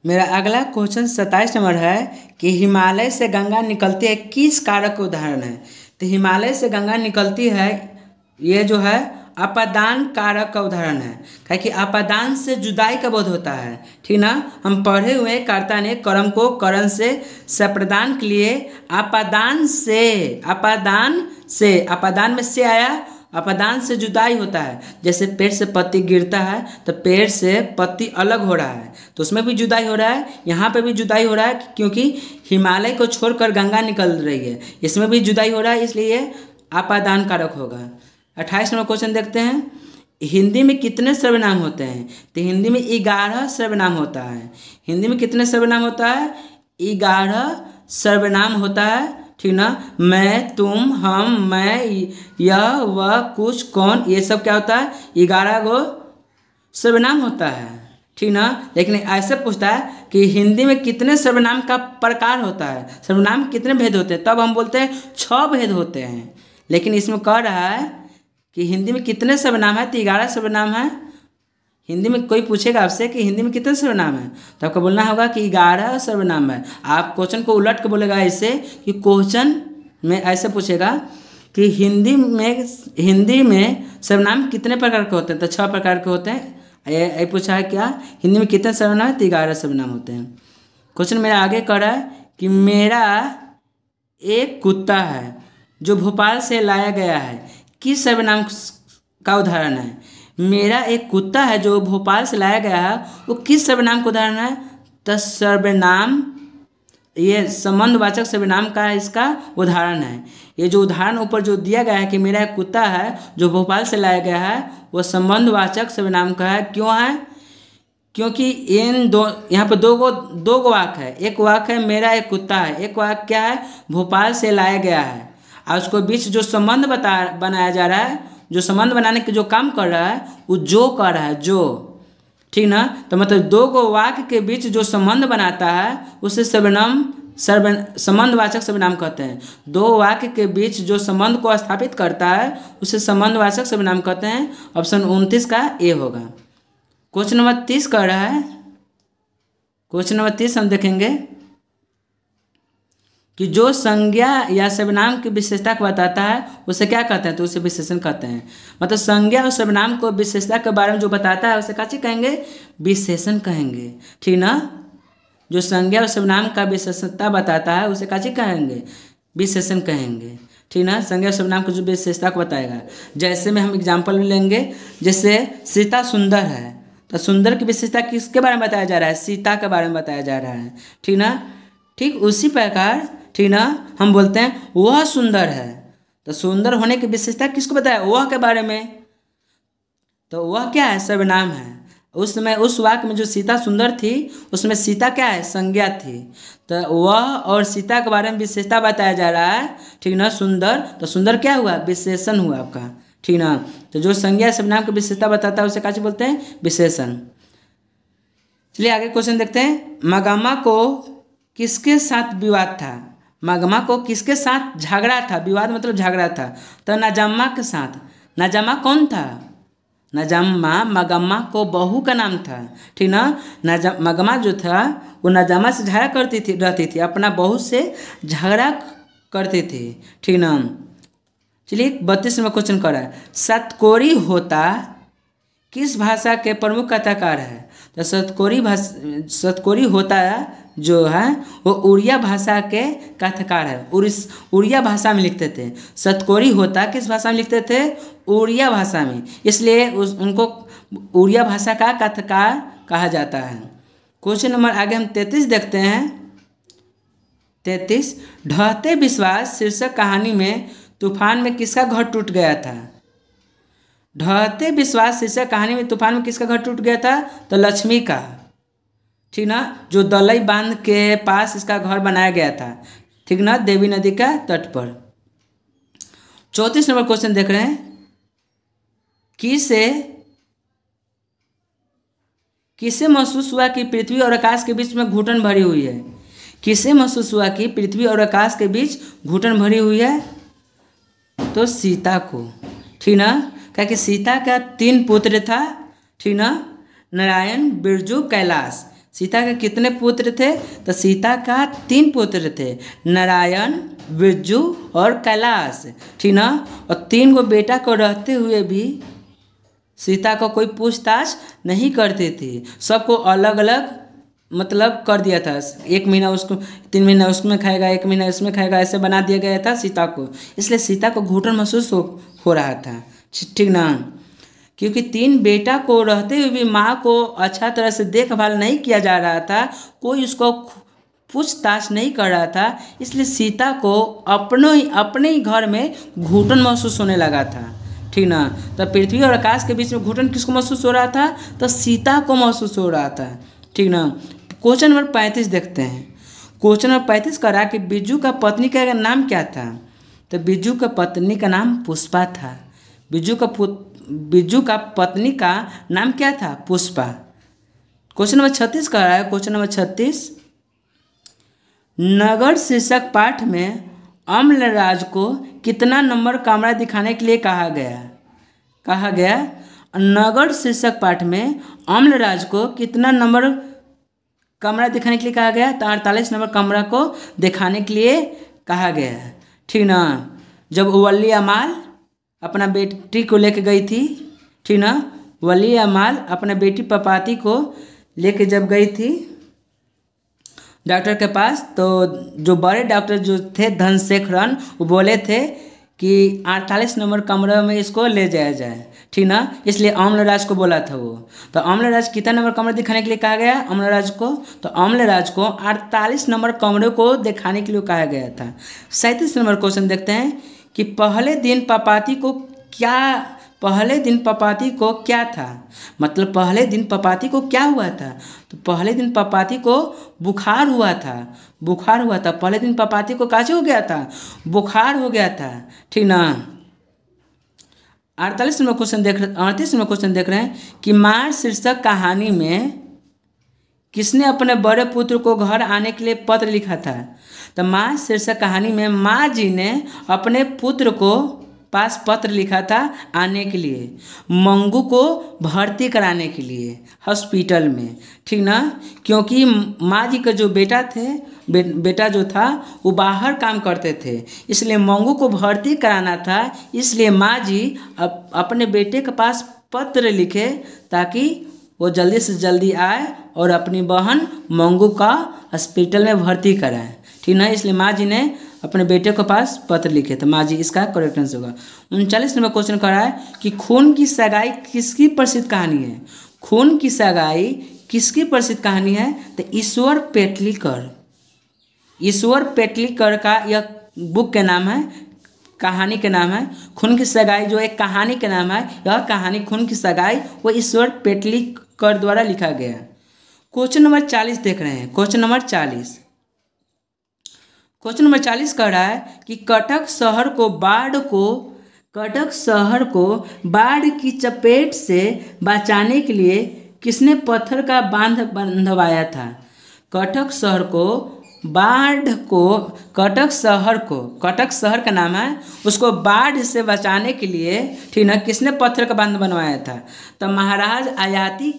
मेरा अगला question 27 number है कि हिमालय से गंगा निकलती है किस कारक का उदाहरण है। तो हिमालय से गंगा निकलती है ये जो है अपादान कारक का उदाहरण है, क्या कि अपादान से जुदाई का बोध होता है। ठीक ना, हम पढ़े हुए कर्ता ने कर्म को करण से संप्रदान के लिए अपादान में से आया, अपादान से जुदाई होता है। जैसे पेड़ से पत्ती गिरता है तो पेड़ से पत्ती अलग हो रहा है, तो उसमें भी जुदाई हो रहा है, यहाँ पे भी जुदाई हो रहा है क्योंकि हिमालय को छोड़कर गंगा निकल रही है, इसमें भी जुदाई हो रहा है, इसलिए अपादान कारक होगा। 28 नंबर क्वेश्चन देखते हैं, हिंदी में कितने सर्वनाम होते हैं। तो हिंदी में 11 सर्वनाम होता है। हिंदी में कितने सर्वनाम होता है? 11 सर्वनाम होता है। ठीक ना, मैं, तुम, हम, मैं, यह, वह, कुछ, कौन, ये सब क्या होता है? 11 गो सर्वनाम होता है। ठीक ना, लेकिन ऐसे पूछता है कि हिंदी में कितने सर्वनाम का प्रकार होता है, सर्वनाम कितने भेद होते हैं, तब हम बोलते हैं 6 भेद होते हैं। लेकिन इसमें कह रहा है कि हिंदी में कितने सर्वनाम है, तो 11 सर्वनाम है। हिंदी में कोई पूछेगा आपसे कि हिंदी में कितने सर्वनाम है, तो आपको बोलना होगा कि 11 सर्वनाम है। आप क्वेश्चन को उलट के बोलेगा ऐसे कि क्वेश्चन में ऐसे पूछेगा कि हिंदी में सर्वनाम कितने प्रकार के होते हैं, तो 6 प्रकार के होते हैं। ये पूछा है क्या, हिंदी में कितने सर्वनाम है, तो 11 सर्वनाम होते हैं। क्वेश्चन मेरा आगे कर रहा है कि मेरा एक कुत्ता है जो भोपाल से लाया गया है, किस सर्वनाम का उदाहरण है। मेरा एक कुत्ता है जो भोपाल से लाया गया है, वो किस सर्वनाम का उदाहरण है, तो सर्वनाम, ये संबंधवाचक सर्वनाम का इसका उदाहरण है। ये जो उदाहरण ऊपर जो दिया गया है कि मेरा एक कुत्ता है जो भोपाल से लाया गया है, वो संबंधवाचक सर्वनाम का है। क्यों है? क्योंकि यहाँ पर दो गो वाक्य है। एक वाक्य है मेरा एक कुत्ता है, एक वाक्य क्या है, भोपाल से लाया गया है, और उसको बीच जो संबंध बनाया जा रहा है, जो संबंध बनाने के जो काम कर रहा है वो जो कर रहा है, जो। ठीक ना, तो मतलब 2 गो वाक्य के बीच जो संबंध बनाता है उसे संबंधवाचक सर्वनाम कहते हैं। 2 वाक्य के बीच जो संबंध को स्थापित करता है उसे संबंधवाचक सर्वनाम कहते हैं। ऑप्शन 29 का ए होगा। क्वेश्चन नंबर 30 कर रहा है। क्वेश्चन नंबर 30 हम देखेंगे कि जो संज्ञा या सर्वनाम की विशेषता को बताता है उसे क्या कहते हैं, तो उसे विशेषण कहते हैं। मतलब संज्ञा और सर्वनाम को विशेषता के बारे में जो बताता है उसे क्या चीज कहेंगे, विशेषण कहेंगे। ठीक ना, जो संज्ञा और सर्वनाम का विशेषता बताता है उसे क्या चीज कहेंगे, विशेषण कहेंगे। ठीक ना, संज्ञा और सर्वनाम को जो विशेषता को बताएगा। जैसे में हम एग्जाम्पल लेंगे, जैसे सीता सुंदर है, तो सुंदर की विशेषता किसके बारे में बताया जा रहा है, सीता के बारे में बताया जा रहा है। ठीक ना, ठीक उसी प्रकार, ठीक ना, हम बोलते हैं वह सुंदर है, तो सुंदर होने की विशेषता किसको बताया, वह के बारे में, तो वह क्या है, सर्वनाम है। उस समय उस वाक्य में जो सीता सुंदर थी उसमें सीता क्या है, संज्ञा थी, तो वह और सीता के बारे में विशेषता बताया जा रहा है। ठीक ना, सुंदर, तो सुंदर क्या हुआ, विशेषण हुआ आपका। ठीक ना, तो जो संज्ञा सर्वनाम की विशेषता बताता है उसे क्या बोलते हैं, विशेषण। चलिए आगे क्वेश्चन देखते हैं। मगमा को किसके साथ विवाद था, मगमा को किसके साथ झगड़ा था, विवाद मतलब झगड़ा था, तो नजम्मा के साथ। नजम्मा कौन था, नजम्मा मगम्मा को बहू का नाम था। ठीक ना, मगमा जो था वो नजम्मा से झगड़ा रहती थी, अपना बहू से झगड़ा करती थी। ठीक ना, चलिए 32 में क्वेश्चन कर रहा है, सतकोरी होता किस भाषा के प्रमुख कथाकार है। तो सतकोरी होता जो है वो उड़िया भाषा के कथाकार है, उड़िया भाषा में लिखते थे। सतकोरी होता किस भाषा में लिखते थे, उड़िया भाषा में, इसलिए उनको उड़िया भाषा का कथाकार कहा जाता है। क्वेश्चन नंबर आगे हम 33 देखते हैं। 33, ढहते विश्वास शीर्षक कहानी में तूफान में किसका घर टूट गया था। ढहते विश्वास शीर्षक कहानी में तूफान में किसका घर टूट गया था, तो लक्ष्मी का। ठीक ना, जो दलई बांध के पास इसका घर बनाया गया था। ठीक ना, देवी नदी का तट पर। 34 नंबर क्वेश्चन देख रहे हैं, किसे महसूस हुआ कि पृथ्वी और आकाश के बीच में घुटन भरी हुई है। किसे महसूस हुआ कि पृथ्वी और आकाश के बीच घुटन भरी हुई है, तो सीता को। ठीक ना, क्या कि सीता का 3 पुत्र था। ठीक ना, नारायण, बिरजू, कैलाश। सीता के कितने पुत्र थे? तो सीता का 3 पुत्र थे, नारायण, बिरजू और कैलाश, ठीक ना। और 3 गो बेटा को रहते हुए भी सीता को कोई पूछताछ नहीं करती थी, सबको अलग अलग मतलब कर दिया था। 1 महीना उसको, 3 महीना उसमें खाएगा, 1 महीना इसमें खाएगा, ऐसे बना दिया गया था सीता को। इसलिए सीता को घुटन महसूस हो रहा था, ठीक ना। क्योंकि 3 बेटा को रहते हुए भी माँ को अच्छा तरह से देखभाल नहीं किया जा रहा था, कोई उसको पूछताछ नहीं कर रहा था, इसलिए सीता को अपने ही घर में घुटन महसूस होने लगा था, ठीक ना। तो पृथ्वी और आकाश के बीच में घुटन किसको महसूस हो रहा था? तो सीता को महसूस हो रहा था, ठीक ना। क्वेश्चन नंबर 35 देखते हैं। क्वेश्चन नंबर 35 कह रहा कि बिरजू का पत्नी का नाम क्या था? तो बिरजू का पत्नी का नाम पुष्पा था। बिरजू का पत्नी का नाम क्या था? पुष्पा। क्वेश्चन नंबर 36 कह रहा है, क्वेश्चन नंबर 36, नगर शीर्षक पाठ में अम्लराज को कितना नंबर कमरा दिखाने के लिए कहा गया? नगर शीर्षक पाठ में अम्लराज को कितना नंबर कमरा दिखाने के लिए कहा गया? तो 48 नंबर कमरा को दिखाने के लिए कहा गया, ठीक ना। जब वली अमाल अपना बेटी को लेके गई थी, ठीक ना, वली अमाल अपना बेटी पपाती को लेके जब गई थी डॉक्टर के पास, तो जो बड़े डॉक्टर जो थे धनशेखरन, वो बोले थे कि 48 नंबर कमरे में इसको ले जाया जाए, ठीक ना। इसलिए अम्लराज को बोला था वो। तो अम्लराज कितना नंबर कमरा दिखाने के लिए कहा गया अम्लराज को? तो अम्लराज को 48 नंबर कमरे को दिखाने के लिए कहा गया था। 37 नंबर क्वेश्चन देखते हैं कि पहले दिन पपाती को क्या था? मतलब पहले दिन पपाती को क्या हुआ था? तो पहले दिन पपाती को बुखार हुआ था। पहले दिन पपाती को काजे हो गया था? बुखार हो गया था, ठीक ना। 38 नंबर क्वेश्चन देख रहे हैं कि मार शीर्षक कहानी में किसने अपने बड़े पुत्र को घर आने के लिए पत्र लिखा था? तो माँ शीर्षक कहानी में माँ जी ने अपने पुत्र को पास पत्र लिखा था आने के लिए, मंगू को भर्ती कराने के लिए हॉस्पिटल में, ठीक ना। क्योंकि माँ जी का जो बेटा जो था वो बाहर काम करते थे, इसलिए मंगू को भर्ती कराना था। इसलिए माँ जी अपने बेटे के पास पत्र लिखे ताकि वो जल्दी से जल्दी आए और अपनी बहन मंगू का हॉस्पिटल में भर्ती कराएं, ठीक ना। इसलिए माँ जी ने अपने बेटे के पास पत्र लिखे थे, माँ जी, इसका करेक्ट आंसर होगा। 39 नंबर क्वेश्चन कर रहा है कि खून की सगाई किसकी प्रसिद्ध कहानी है? खून की सगाई किसकी प्रसिद्ध कहानी है? तो ईश्वर पेटलीकर का यह बुक के नाम है, कहानी के नाम है खून की सगाई, जो एक कहानी के नाम है। यह कहानी खून की सगाई वो ईश्वर पेटलीकर द्वारा लिखा गया। क्वेश्चन नंबर 40 देख रहे हैं। क्वेश्चन नंबर 40 कह रहा है कि कटक शहर को बाढ़ की चपेट से बचाने के लिए किसने पत्थर का बांध बंधवाया था? कटक शहर का नाम है, उसको बाढ़ से बचाने के लिए, ठीक ना, किसने पत्थर का बांध बनवाया था? तो महाराज अयाती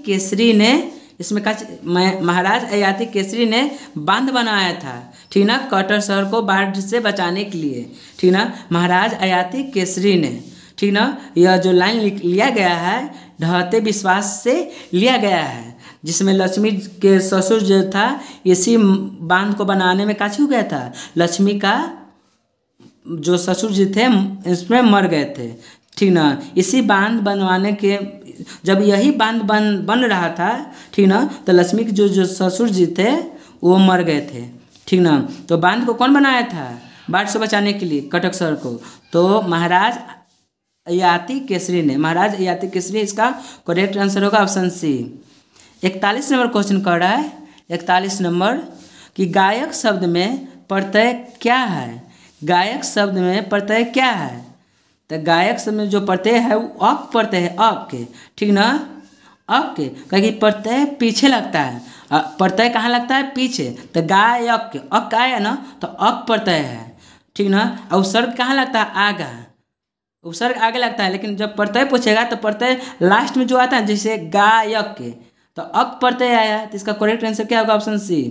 केसरी ने बांध बनाया था, ठीक ना, कटक शहर को बाढ़ से बचाने के लिए, ठीक ना, महाराज अयाती केसरी ने, ठीक ना। यह जो लाइन लिया गया है ढहते विश्वास से लिया गया है, जिसमें लक्ष्मी के ससुर जो था इसी बांध को बनाने में काची हो गया था, लक्ष्मी का जो ससुर जी थे इसमें मर गए थे, ठीक ना। इसी बांध बनवाने के जब यही बांध बन रहा था, ठीक ना, तो लक्ष्मी के जो ससुर जी थे वो मर गए थे, ठीक ना। तो बांध को कौन बनाया था बाढ़ से बचाने के लिए कटक शहर को? तो महाराज अयाती केसरी इसका करेक्ट आंसर होगा ऑप्शन सी। 41 नंबर क्वेश्चन कर रहा है, 41 नंबर कि गायक शब्द में प्रत्यय क्या है? तो गायक शब्द में जो प्रत्यय है वो अक प्रत्यय है, अक के, ठीक ना, अक के, क्योंकि प्रत्यय पीछे लगता है, प्रत्यय कहाँ लगता है? पीछे। तो गायक के अक आया ना तो अक प्रत्यय है, ठीक ना। और उपसर्ग कहाँ लगता है? आगा, उपसर्ग आगे लगता है, लेकिन जब प्रत्यय पूछेगा तो प्रत्यय लास्ट में जो आता है, जैसे गायक के, तो अक प्रत्यय आया, तो इसका करेक्ट आंसर क्या होगा? Option C.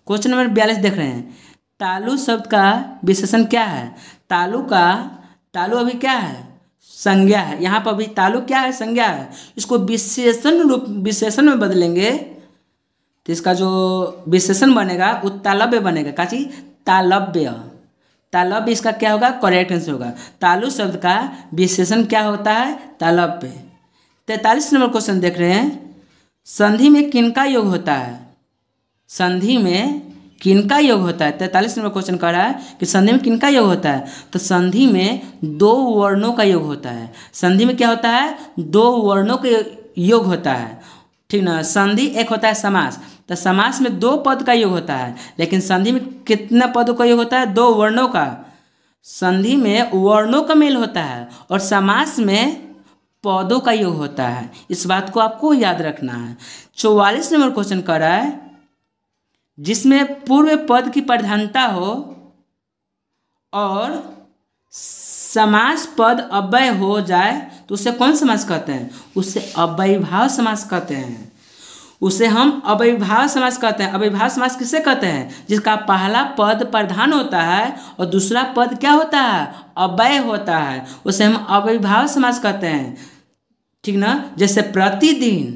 क्वेश्चन नंबर 42 देख रहे हैं। तालु शब्द का विशेषण क्या है? तालु अभी क्या है? संज्ञा है। यहाँ पर अभी तालु क्या है? संज्ञा है। इसको विशेषण में बदलेंगे तो इसका जो विशेषण बनेगा वो तालव्य बनेगा। का चीज? तालव्य। तालव्य इसका क्या होगा? करेक्ट आंसर होगा। तालु शब्द का विशेषण क्या होता है? तालव्य। 43 नंबर क्वेश्चन देख रहे हैं। संधि में किनका योग होता है? संधि में किनका योग होता है? 43 नंबर क्वेश्चन कह रहा है कि संधि में किनका योग होता है? तो संधि में दो वर्णों का योग होता है। संधि में क्या होता है? दो वर्णों का योग होता है, ठीक ना। संधि एक होता है समास, तो समास में दो पद का योग होता है, लेकिन संधि में कितना पदों का योग होता है? दो वर्णों का। संधि में वर्णों का मेल होता है और समास में पदों का योग होता है। इस बात को आपको याद रखना है। 44 नंबर क्वेश्चन कर रहा है, जिसमें पूर्व पद की प्रधानता हो और समास पद अव्यय हो जाए तो उसे कौन समास कहते हैं? उसे अव्ययीभाव समास कहते हैं। उसे हम अव्ययीभाव समास कहते हैं। अव्ययीभाव समास किसे कहते हैं? जिसका पहला पद प्रधान होता है और दूसरा पद क्या होता है? अव्यय होता है। उसे हम अव्ययीभाव समास कहते हैं, ठीक ना। जैसे प्रतिदिन,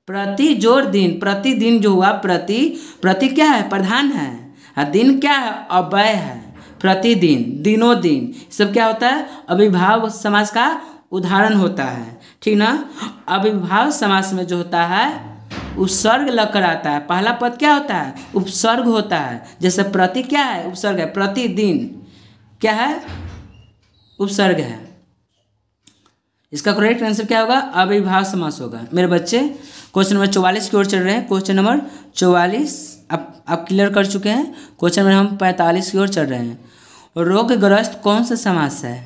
प्रति जोड़ दिन, प्रतिदिन जो हुआ, प्रति क्या है? प्रधान है, और दिन क्या है? अव्यय है। प्रतिदिन, दिनों दिन, सब क्या होता है? अव्ययीभाव समास का उदाहरण होता है, ठीक ना। अव्ययीभाव समास में जो होता है उपसर्ग लगकर आता है। पहला पद क्या होता है? उपसर्ग होता है। जैसे प्रति क्या है? उपसर्ग है। प्रतिदिन क्या है? उपसर्ग है। इसका करेक्ट आंसर क्या होगा? अव्ययीभाव समास होगा। मेरे बच्चे क्वेश्चन नंबर 44 की ओर चल रहे हैं। क्वेश्चन नंबर 44 आप क्लियर कर चुके हैं। क्वेश्चन नंबर हम 45 की ओर चल रहे हैं। रोगग्रस्त कौन सा समास है?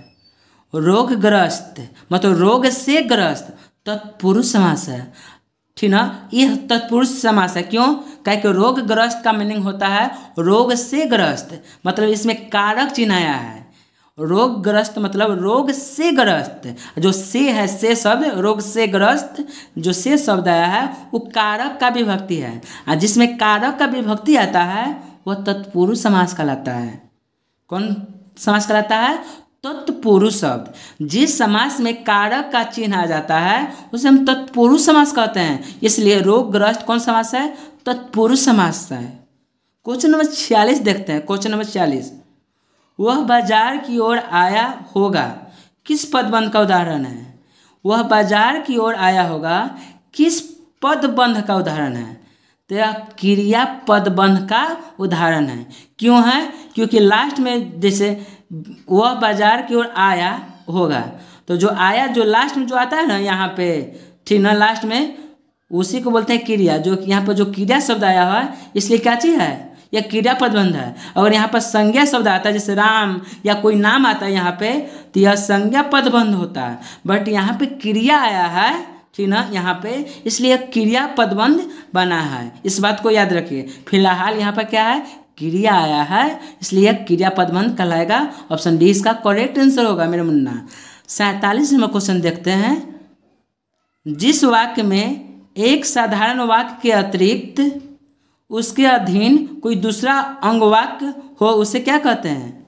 रोगग्रस्त मतलब रोग से ग्रस्त, तत्पुरुष समास है, ठीक ना। यह तत्पुरुष समास है। क्यों? क्या कि रोगग्रस्त का मीनिंग होता है रोग से ग्रस्त, मतलब इसमें कारक चिन्ह आया है। रोगग्रस्त मतलब रोग से ग्रस्त, जो से है, से शब्द, रोग से ग्रस्त जो से शब्द आया है वो कारक का विभक्ति है, और जिसमें कारक का विभक्ति आता है वह तत्पुरुष समास कहलाता है। कौन समास कहलाता है? तत्पुरुष शब्द। जिस समास में कारक का चिन्ह आ जाता है उसे हम तत्पुरुष समास कहते हैं। इसलिए रोगग्रस्त कौन समास है? तत्पुरुष समास है। क्वेश्चन नंबर 46 देखते हैं। क्वेश्चन नंबर 46, वह बाजार की ओर आया होगा किस पदबंध का उदाहरण है? वह बाजार की ओर आया होगा किस पदबंध का उदाहरण है? तो यह क्रिया पदबंध का उदाहरण है। क्यों है? क्योंकि लास्ट में जैसे वह बाजार की ओर आया होगा, तो जो आया, जो लास्ट में जो आता है ना यहाँ पे, ठीक ना, लास्ट में, उसी को बोलते हैं क्रिया। जो यहाँ पर जो क्रिया शब्द आया हुआ है इसलिए क्या चीज़ है? यह क्रिया पदबंध है। अगर यहाँ पर संज्ञा शब्द आता है जैसे राम या कोई नाम आता है यहाँ पे, तो यह संज्ञा पदबंध होता है। बट यहाँ पे क्रिया आया है, ठीक ना, यहाँ पे, इसलिए क्रिया पदबंध बना है। इस बात को याद रखिए। फिलहाल यहाँ पर क्या है? क्रिया आया है, इसलिए क्रिया पदबंध कहलाएगा। ऑप्शन डी इसका करेक्ट आंसर होगा मेरे मुन्ना। 47 नंबर क्वेश्चन देखते हैं। जिस वाक्य में एक साधारण वाक्य के अतिरिक्त उसके अधीन कोई दूसरा अंग वाक्य हो उसे क्या कहते हैं?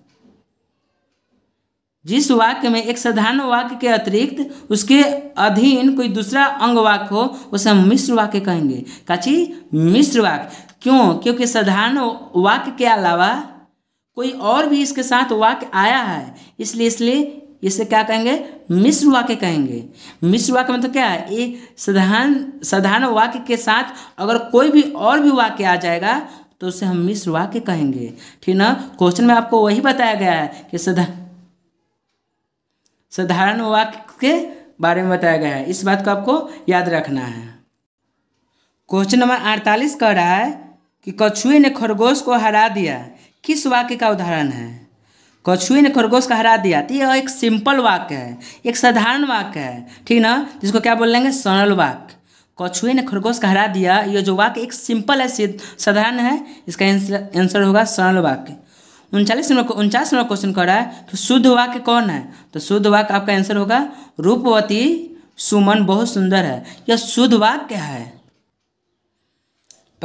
जिस वाक्य में एक साधारण वाक्य के अतिरिक्त उसके अधीन कोई दूसरा अंग वाक्य हो उसे हम मिश्र वाक्य कहेंगे। काची? मिश्र वाक्य। क्यों? क्योंकि साधारण वाक्य के अलावा कोई और भी इसके साथ वाक्य आया है, इसलिए इसे क्या कहेंगे? मिश्र वाक्य कहेंगे। मिश्र वाक्य मतलब क्या है? एक साधारण वाक्य के साथ अगर कोई भी और भी वाक्य आ जाएगा तो उसे हम मिश्र वाक्य कहेंगे, ठीक ना। क्वेश्चन में आपको वही बताया गया है कि साधारण वाक्य के बारे में बताया गया है। इस बात को आपको याद रखना है। क्वेश्चन नंबर 48 कह रहा है कि कछुए ने खरगोश को हरा दिया किस वाक्य का उदाहरण है? कछुए ने खरगोश को हरा दिया, तो यह एक सिंपल वाक्य है, एक साधारण वाक्य है, ठीक ना, जिसको क्या बोल लेंगे? सरल वाक्य। कछुए ने खरगोश को हरा दिया, यह जो वाक्य एक सिंपल है, साधारण है, इसका आंसर होगा सरल वाक्य। 49 नंबर क्वेश्चन कर रहा है कि शुद्ध वाक्य कौन है? तो शुद्ध वाक्य आपका आंसर होगा रूपवती सुमन बहुत सुंदर है। यह शुद्ध वाक्य है,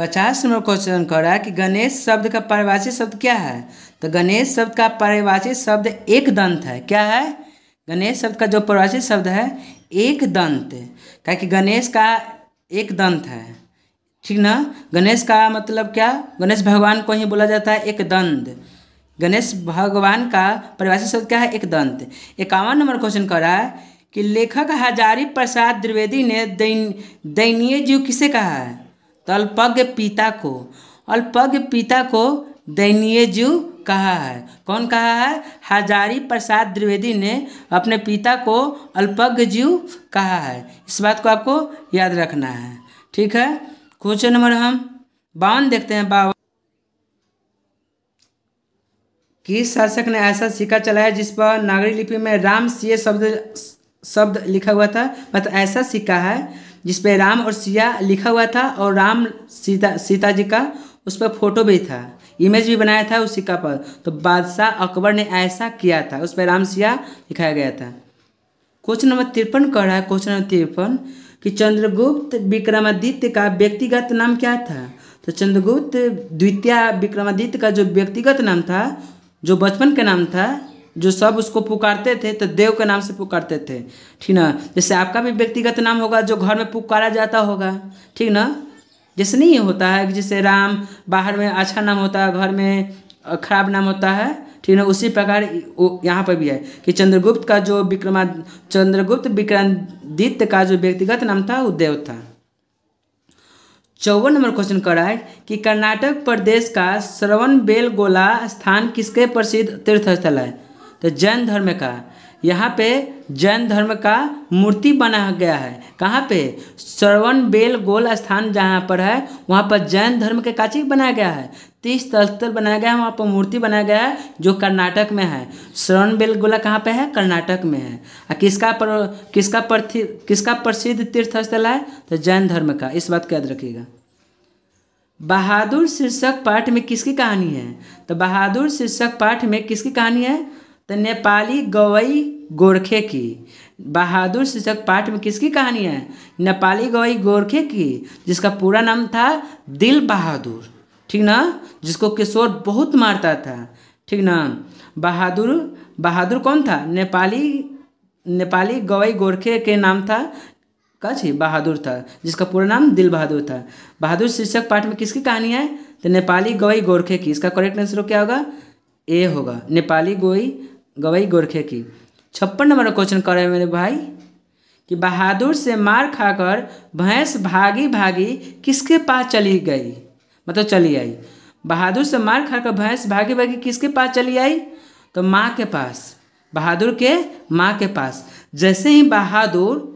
50 नंबर क्वेश्चन कर रहा है कि गणेश शब्द का पारिभाषिक शब्द क्या है। तो गणेश शब्द का पारिभाषिक शब्द एक दंत है। क्या है? गणेश शब्द का जो पारिभाषिक शब्द है एक दंत, क्या कि गणेश का एक दंत है, ठीक ना। गणेश का मतलब क्या? गणेश भगवान को ही बोला जाता है एक दंत। गणेश भगवान का पारिभाषिक शब्द क्या है? एक दंत। 51 नंबर क्वेश्चन कर रहा है कि लेखक हजारी प्रसाद द्विवेदी ने दयनीय जीव किसे कहा है। तो अल्पज्ञ पिता को, अल्पज्ञ पिता को दयनीय जीव कहा है। कौन कहा है? हजारी प्रसाद द्विवेदी ने अपने पिता को अल्पज्ञ जीव कहा है। इस बात को आपको याद रखना है, ठीक है। क्वेश्चन नंबर हम 52 देखते हैं। 52 किस शासक ने ऐसा सिक्का चलाया जिस पर नागरी लिपि में राम सिया शब्द लिखा हुआ था। मतलब ऐसा सिक्का है जिस पे राम और सिया लिखा हुआ था और राम सीता जी का उस पर फोटो भी था, इमेज भी बनाया था उस सिक्का पर। तो बादशाह अकबर ने ऐसा किया था, उस पर राम सिया लिखाया गया था। क्वेश्चन नंबर 53 कर रहा है। क्वेश्चन नंबर 53 कि चंद्रगुप्त विक्रमादित्य का व्यक्तिगत नाम क्या था। तो चंद्रगुप्त द्वितीय विक्रमादित्य का जो व्यक्तिगत नाम था, जो बचपन का नाम था, जो सब उसको पुकारते थे तो देव के नाम से पुकारते थे, ठीक ना। जैसे आपका भी व्यक्तिगत नाम होगा जो घर में पुकारा जाता होगा, ठीक ना। जैसे नहीं होता है कि जैसे राम बाहर में अच्छा नाम होता है, घर में खराब नाम होता है, ठीक ना। उसी प्रकार यहाँ पर भी है कि चंद्रगुप्त विक्रमादित्य का जो व्यक्तिगत नाम था वो देव था। 54 नंबर क्वेश्चन कर रहा है कि कर्नाटक प्रदेश का श्रवणबेलगोला स्थान किसके प्रसिद्ध तीर्थ स्थल है। तो जैन धर्म का, यहाँ पे जैन धर्म का मूर्ति बना गया है। कहाँ पे? श्रवणबेलगोला स्थान जहाँ पर है वहाँ पर जैन धर्म के काची बनाया गया है, 30 स्थल बनाया गया है, वहाँ पर मूर्ति बनाया गया है जो कर्नाटक में है। श्रवणबेलगोला कहाँ पे है? कर्नाटक में है। किसका प्रसिद्ध तीर्थ स्थल है? तो जैन धर्म का। इस बात को याद रखिएगा। बहादुर शीर्षक पाठ में किसकी कहानी है। तो बहादुर शीर्षक पाठ में किसकी कहानी है? तो नेपाली गवई गोरखे की। बहादुर शीर्षक पाठ में किसकी कहानी है? नेपाली गवई गोरखे की, जिसका पूरा नाम था दिल बहादुर, ठीक ना, जिसको किशोर बहुत मारता था, ठीक ना। बहादुर कौन था? नेपाली गवई गोरखे के नाम था काची बहादुर था, जिसका पूरा नाम दिल बहादुर था। बहादुर शीर्षक पाठ में किसकी कहानी है? तो नेपाली गवई गोरखे की। इसका करेक्ट आंसर क्या होगा? ए होगा, नेपाली गवई गोरखे की। 56 नंबर क्वेश्चन कर रहे हैं मेरे भाई कि बहादुर से मार खाकर भैंस भागी भागी किसके पास चली गई, मतलब चली आई। बहादुर से मार खाकर भैंस भागी भागी किसके पास चली आई? तो माँ के पास, बहादुर के माँ के पास। जैसे ही बहादुर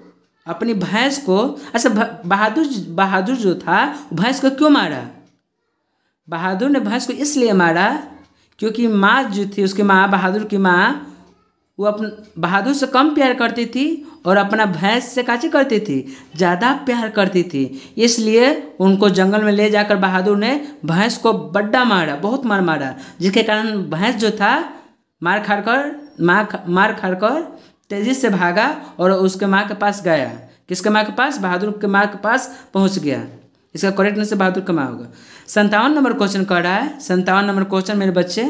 अपनी भैंस को, अच्छा बहादुर जो था भैंस को क्यों मारा? बहादुर ने भैंस को इसलिए मारा क्योंकि माँ जो थी, उसकी माँ, बहादुर की माँ, वो अपन बहादुर से कम प्यार करती थी और अपना भैंस से काची करती थी, ज़्यादा प्यार करती थी। इसलिए उनको जंगल में ले जाकर बहादुर ने भैंस को बड्डा मारा, बहुत मारा, जिसके कारण भैंस जो था मार खाकर तेजी से भागा और उसके माँ के पास गया। किसके माँ के पास? बहादुर के माँ के पास पहुँच गया। इसका करेक्ट आंसर बहादुर का माँ होगा। 57 नंबर क्वेश्चन कर रहा है। 57 नंबर क्वेश्चन मेरे बच्चे,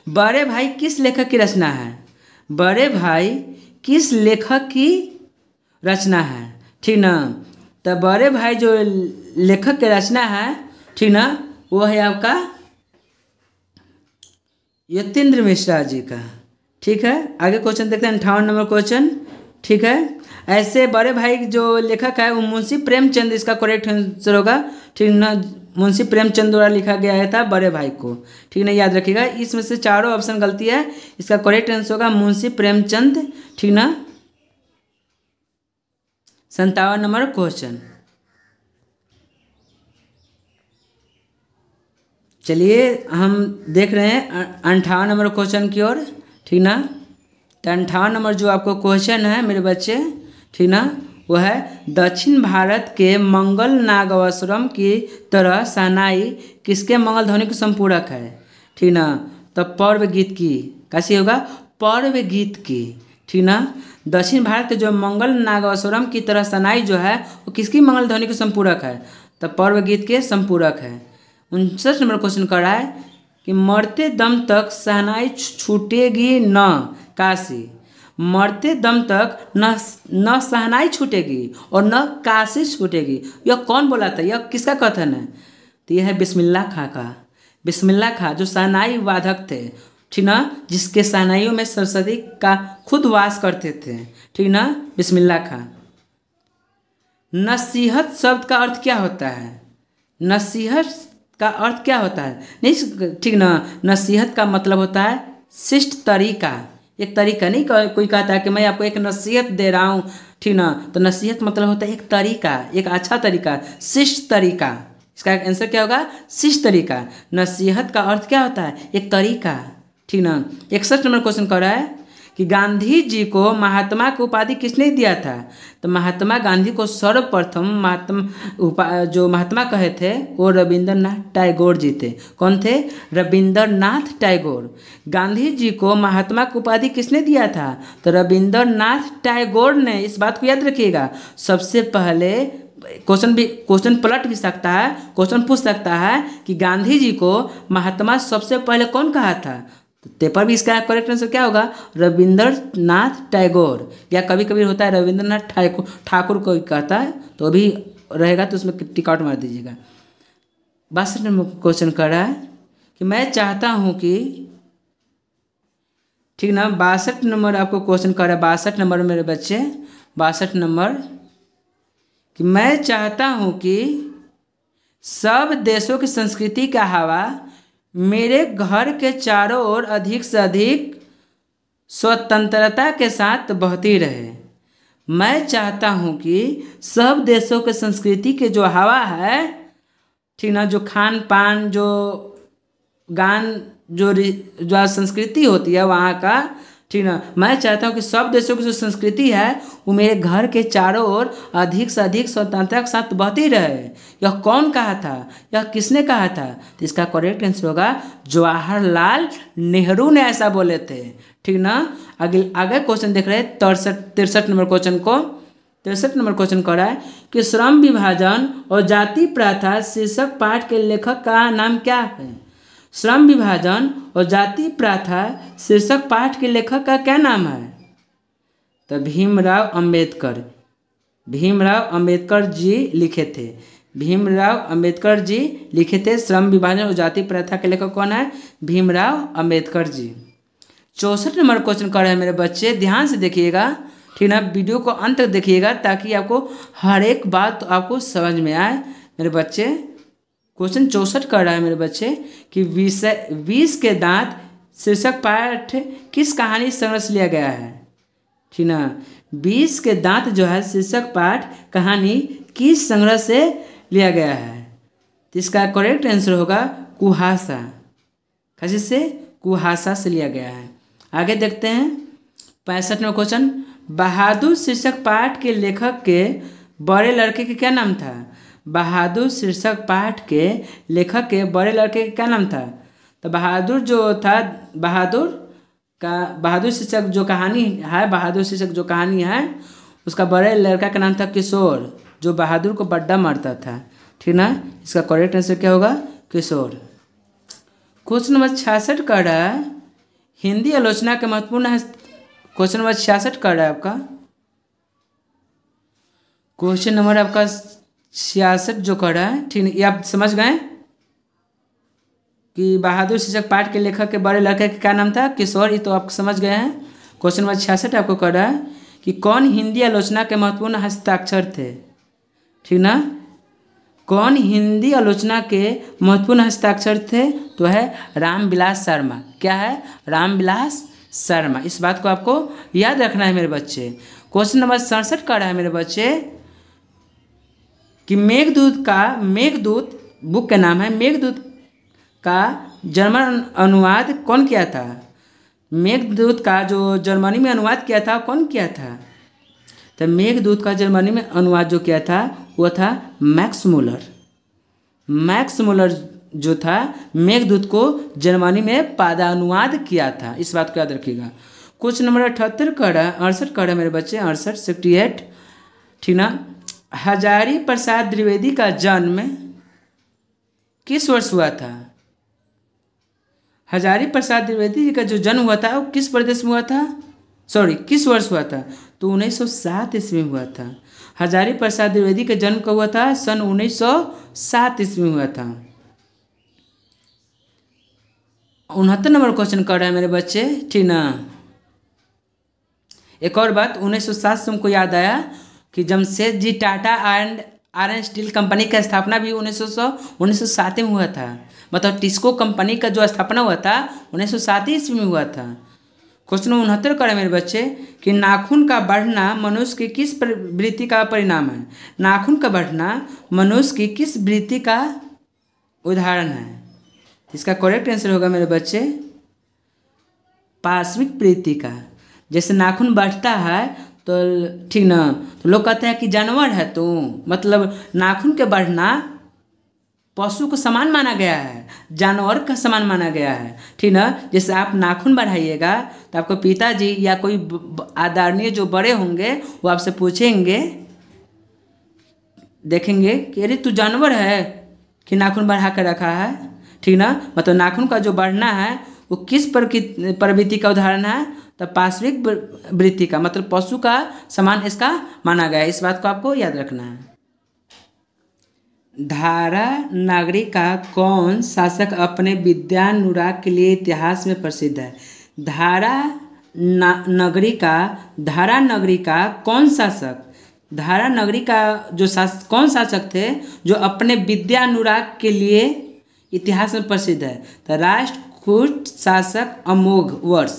बड़े भाई किस लेखक की रचना है? बड़े भाई किस लेखक की रचना है, ठीक ना। तो बड़े भाई जो लेखक की रचना है, ठीक ना, वो है आपका यतीन्द्र मिश्रा जी का, ठीक है। आगे क्वेश्चन देखते हैं 58 नंबर क्वेश्चन, ठीक है। ऐसे बड़े भाई जो लेखक है वो मुंशी प्रेमचंद, इसका करेक्ट आंसर होगा, ठीक ना। मुंशी प्रेमचंद द्वारा लिखा गया था बड़े भाई को, ठीक ना, याद रखिएगा। इसमें से चारों ऑप्शन गलती है, इसका करेक्ट आंसर होगा मुंशी प्रेमचंद, ठीक ना। 57 नंबर क्वेश्चन। चलिए हम देख रहे हैं 58 नंबर क्वेश्चन की ओर, ठीक ना। तो 58 नंबर जो आपको क्वेश्चन है मेरे बच्चे, ठीक ना, वो है दक्षिण भारत के मंगल नागवस्त्रम की तरह शहनाई किसके मंगल ध्वनि की संपूरक है, ठीक ना। तो पर्व गीत की, कैसी होगा? पर्व गीत की, ठीक ना। दक्षिण भारत के जो मंगल नागवस्त्रम की तरह शहनाई जो है वो किसकी मंगल ध्वनि की संपूरक है? तो पर्व गीत के संपूरक है। 59 नंबर क्वेश्चन कर रहा है कि मरते दम तक शहनाई छूटेगी न काशी। मरते दम तक न शहनाई छूटेगी और न काशी छूटेगी। यह कौन बोला था, यह किसका कथन है? तो यह है बिस्मिल्लाह खां का। बिस्मिल्लाह खां जो शहनाई वादक थे, ठीक ना, जिसके शहनाइयों में सरस्वती का खुद वास करते थे, ठीक ना, बिस्मिल्लाह खां। नसीहत शब्द का अर्थ क्या होता है? नसीहत का अर्थ क्या होता है? नहीं, ठीक ना, नसीहत का मतलब होता है शिष्ट तरीका। एक तरीका नहीं, कोई कहता है कि मैं आपको एक नसीहत दे रहा हूँ, ठीक ना, तो नसीहत मतलब होता है एक तरीका, एक अच्छा तरीका, शिष्ट तरीका। इसका आंसर क्या होगा? शिष्ट तरीका। नसीहत का अर्थ क्या होता है? एक तरीका, ठीक ना। 61 नंबर क्वेश्चन कर रहा है कि गांधी जी को महात्मा की उपाधि किसने दिया था? तो महात्मा गांधी को सर्वप्रथम जो महात्मा कहे थे वो रविंद्रनाथ टैगोर जी थे। कौन थे? रविंद्रनाथ टैगोर। गांधी जी को महात्मा की उपाधि किसने दिया था? तो रविंद्रनाथ टैगोर ने। इस बात को याद रखिएगा। सबसे पहले क्वेश्चन पलट भी सकता है, क्वेश्चन पूछ सकता है कि गांधी जी को महात्मा सबसे पहले कौन कहा था? तो पेपर भी इसका करेक्ट आंसर क्या होगा? रविंद्रनाथ टैगोर। या कभी कभी होता है रविंद्रनाथ ठाकुर को कहता है, तो अभी रहेगा तो उसमें टिक आउट मार दीजिएगा। 62 नंबर क्वेश्चन कर रहा है कि मैं चाहता हूँ कि, ठीक ना, 62 नंबर आपको क्वेश्चन कर रहा है। 62 नंबर मेरे बच्चे, 62 नंबर कि मैं चाहता हूँ कि सब देशों की संस्कृति का हवा मेरे घर के चारों ओर अधिक से अधिक स्वतंत्रता के साथ बहती रहे। मैं चाहता हूँ कि सब देशों के संस्कृति के जो हवा है, ठीक ना, जो खान पान, जो गान, जो संस्कृति होती है वहाँ का, ठीक ना, मैं चाहता हूँ कि सब देशों की जो संस्कृति है वो मेरे घर के चारों ओर अधिक से अधिक स्वतंत्रता के साथ बहती रहे। यह कौन कहा था? यह किसने कहा था? तो इसका करेक्ट आंसर होगा जवाहरलाल नेहरू ने ऐसा बोले थे, ठीक ना। आगे क्वेश्चन देख रहे हैं 63 नंबर क्वेश्चन को। 63 नंबर क्वेश्चन कर रहा है कि श्रम विभाजन और जाति प्रथा शीर्षक पाठ के लेखक का नाम क्या है? श्रम विभाजन और जाति प्रथा शीर्षक पाठ के लेखक का क्या नाम है? तो भीमराव अंबेडकर। भीमराव अंबेडकर जी लिखे थे। भीमराव अंबेडकर जी लिखे थे। श्रम विभाजन और जाति प्रथा के लेखक कौन है? भीमराव अंबेडकर जी। 64 नंबर क्वेश्चन कर रहे हैं मेरे बच्चे, ध्यान से देखिएगा, ठीक ना, वीडियो को अंत तक देखिएगा ताकि आपको हर एक बात आपको समझ में आए मेरे बच्चे। क्वेश्चन 64 कर रहा है मेरे बच्चे कि विष के दांत शीर्षक पाठ किस कहानी संग्रह से लिया गया है? ठीक ना, विष के दांत जो है शीर्षक पाठ कहानी किस संग्रह से लिया गया है? तो इसका करेक्ट आंसर होगा कुहासा। कैसे से? कुहासा से लिया गया है। आगे देखते हैं 65वां क्वेश्चन। बहादुर शीर्षक पाठ के लेखक के बड़े लड़के के क्या नाम था? बहादुर शीर्षक पाठ के लेखक के बड़े लड़के का क्या नाम था? तो बहादुर जो था, बहादुर शीर्षक जो कहानी है, बहादुर शीर्षक जो कहानी है उसका बड़े लड़का का नाम था किशोर, जो बहादुर को बड्डा मारता था। ठीक ना, इसका करेक्ट आंसर क्या होगा? किशोर। क्वेश्चन नंबर 66 कर रहा है हिंदी आलोचना के महत्वपूर्ण है। क्वेश्चन नंबर 66 कर रहा है आपका, क्वेश्चन नंबर आपका 66 जो कर रहा है, ठीक है, ये आप समझ गए कि बहादुर शीर्षक पाठ के लेखक के बड़े लड़के का क्या नाम था? किशोर। ये तो आप समझ गए हैं। क्वेश्चन नंबर 66 आपको कर रहा है कि कौन हिंदी आलोचना के महत्वपूर्ण हस्ताक्षर थे? ठीक ना, कौन हिंदी आलोचना के महत्वपूर्ण हस्ताक्षर थे? तो है रामविलास शर्मा। क्या है? रामविलास शर्मा। इस बात को आपको याद रखना है मेरे बच्चे। क्वेश्चन नंबर 67 का रहा है मेरे बच्चे कि मेघदूत बुक का नाम है, मेघदूत का जर्मन अनुवाद कौन किया था? मेघदूत का जो जर्मनी में अनुवाद किया था कौन किया था? तो मेघदूत का जर्मनी में अनुवाद जो किया था वो था मैक्स मुलर। मैक्स मुलर जो था मेघदूत को जर्मनी में पादानुवाद किया था। इस बात को याद रखिएगा। क्वेश्चन नंबर 68 का 68 का मेरे बच्चे, 68 68, ठीक ना, हजारी प्रसाद द्विवेदी का जन्म किस वर्ष हुआ था? हजारी प्रसाद द्विवेदी जी का जो जन्म हुआ था वो किस प्रदेश में हुआ था? किस वर्ष हुआ था? तो 1907 ईस्वी में हुआ था। हजारी प्रसाद द्विवेदी का जन्म कब हुआ था? सन 1907 ईस्वी में हुआ था। 69 नंबर क्वेश्चन कर रहे हैं मेरे बच्चे, ठीक ना। एक और बात, 1907 से हमको याद आया कि Jamshedji Tata and iron steel company का स्थापना भी 1907 में हुआ था। मतलब टिस्को कंपनी का जो स्थापना हुआ था 1907 ईस्वी में हुआ था। क्वेश्चन 69 करें मेरे बच्चे कि नाखून का बढ़ना मनुष्य की किस वृत्ति का परिणाम है? नाखून का बढ़ना मनुष्य की किस वृत्ति का उदाहरण है? इसका करेक्ट आंसर होगा मेरे बच्चे पार्श्विक वृत्ति का। जैसे नाखून बढ़ता है तो ठीक ना, तो लोग कहते हैं कि जानवर है तू, मतलब नाखून के बढ़ना पशु को समान माना गया है, जानवर का समान माना गया है, ठीक ना। जैसे आप नाखून बढ़ाइएगा तो आपको पिताजी या कोई आदरणीय जो बड़े होंगे वो आपसे पूछेंगे, देखेंगे कि अरे तू जानवर है कि नाखून बढ़ा कर रखा है, ठीक ना। मतलब नाखून का जो बढ़ना है वो किस प्रवृत्ति का उदाहरण है? तो पार्श्विक वृत्ति का, मतलब पशु का समान इसका माना गया है। इस बात को आपको याद रखना है। धारा नगरी का कौन शासक अपने विद्यानुराग के लिए इतिहास में प्रसिद्ध है? धारा नगरी का कौन शासक, धारा नगरी का जो कौन शासक थे जो अपने विद्यानुराग के लिए इतिहास में प्रसिद्ध है? तो राष्ट्रकूट शासक अमोघ वर्ष।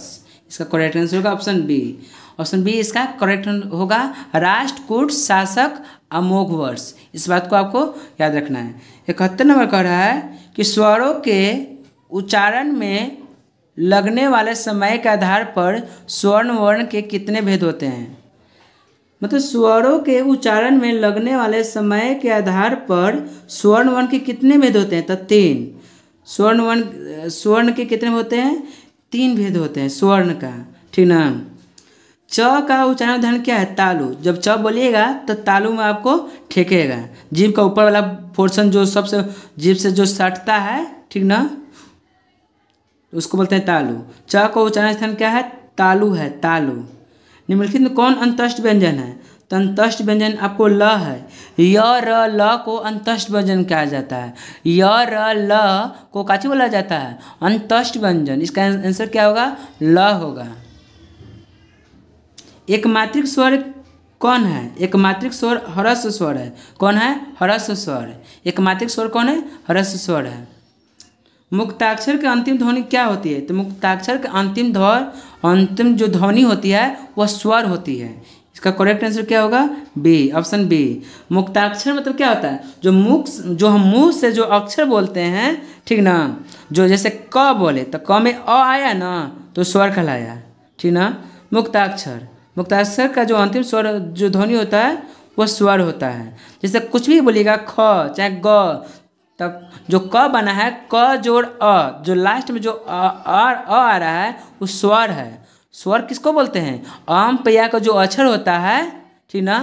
इसका करेक्ट आंसर होगा ऑप्शन बी। ऑप्शन बी इसका करेक्ट होगा, राष्ट्रकूट शासक अमोघ वर्ष। इस बात को आपको याद रखना है। 71 नंबर कह रहा है कि स्वरों के उच्चारण में लगने वाले समय के आधार पर स्वर्ण वर्ण के कितने भेद होते हैं? मतलब स्वरों के उच्चारण में लगने वाले समय के आधार पर स्वर्ण वर्ण के कितने भेद होते हैं? तो 3। स्वर्ण के कितने होते हैं? 3 भेद होते हैं स्वर्ण का, ठीक ना। च का उच्चारण उदाहरण क्या है? तालु। जब च बोलिएगा तो तालु में आपको ठेकेगा, जीभ का ऊपर वाला पोर्शन जो सबसे जीभ से जो सटता है, ठीक ना, उसको बोलते हैं तालु। च का उच्चारण स्थान क्या है? तालु है, तालु। निम्नलिखित में कौन अंतस्थ व्यंजन है? तो अंतस्थ व्यंजन आपको ल है। य र ल को अंतस्थ व्यंजन कहा जाता है। य र ल को काची बोला जाता है? अंतस्थ व्यंजन। इसका आंसर क्या होगा? ल होगा। एकमात्रिक स्वर कौन है? एकमात्रिक स्वर ह्रस्व स्वर है। कौन है? ह्रस्व स्वर। एकमात्रिक स्वर कौन है? ह्रस्व स्वर है। मुक्ताक्षर के अंतिम ध्वनि क्या होती है? तो मुक्ताक्षर के अंतिम जो ध्वनि होती है वह स्वर होती है। इसका करेक्ट आंसर क्या होगा? B, option B. मुक्ताक्षर मतलब क्या होता है? जो हम मुंह से जो अक्षर बोलते हैं, ठीक ना, जो जैसे क बोले तो क में अ आया ना तो स्वर कहलाया, ठीक ना। मुक्ताक्षर का जो अंतिम स्वर जो ध्वनि होता है वह स्वर होता है। जैसे कुछ भी बोलिएगा ख चाहे ग, तब जो क बना है क जोड़ अ, जो लास्ट में जो अ आ रहा है वो स्वर है। स्वर किसको बोलते हैं? आम पैया का जो अक्षर होता है, ठीक ना,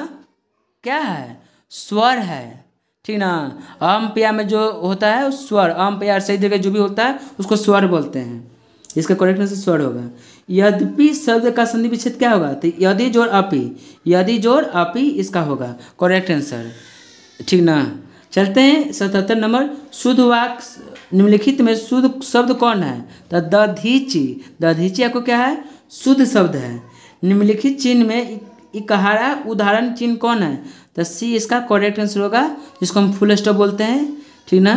क्या है? स्वर है, ठीक ना। आम पैया में जो होता है स्वर, आम पैया सही जगह जो भी होता है उसको स्वर बोलते हैं। इसका करेक्ट आंसर स्वर होगा। यद्यपि शब्द का संधि विच्छेद क्या होगा? तो यदि जोड़ अपि, यदि जोड़ अपि इसका होगा करेक्ट आंसर, ठीक ना। चलते हैं 77 नंबर। शुद्ध वाक्य निम्नलिखित में शुद्ध शब्द कौन है? तो दधीचि। दधीचि आपको क्या है? शुद्ध शब्द है। निम्नलिखित चिन्ह में इकहारा उदाहरण चिन्ह कौन है? तो सी इसका करेक्ट आंसर होगा, जिसको हम फुल स्टॉप बोलते हैं, ठीक ना।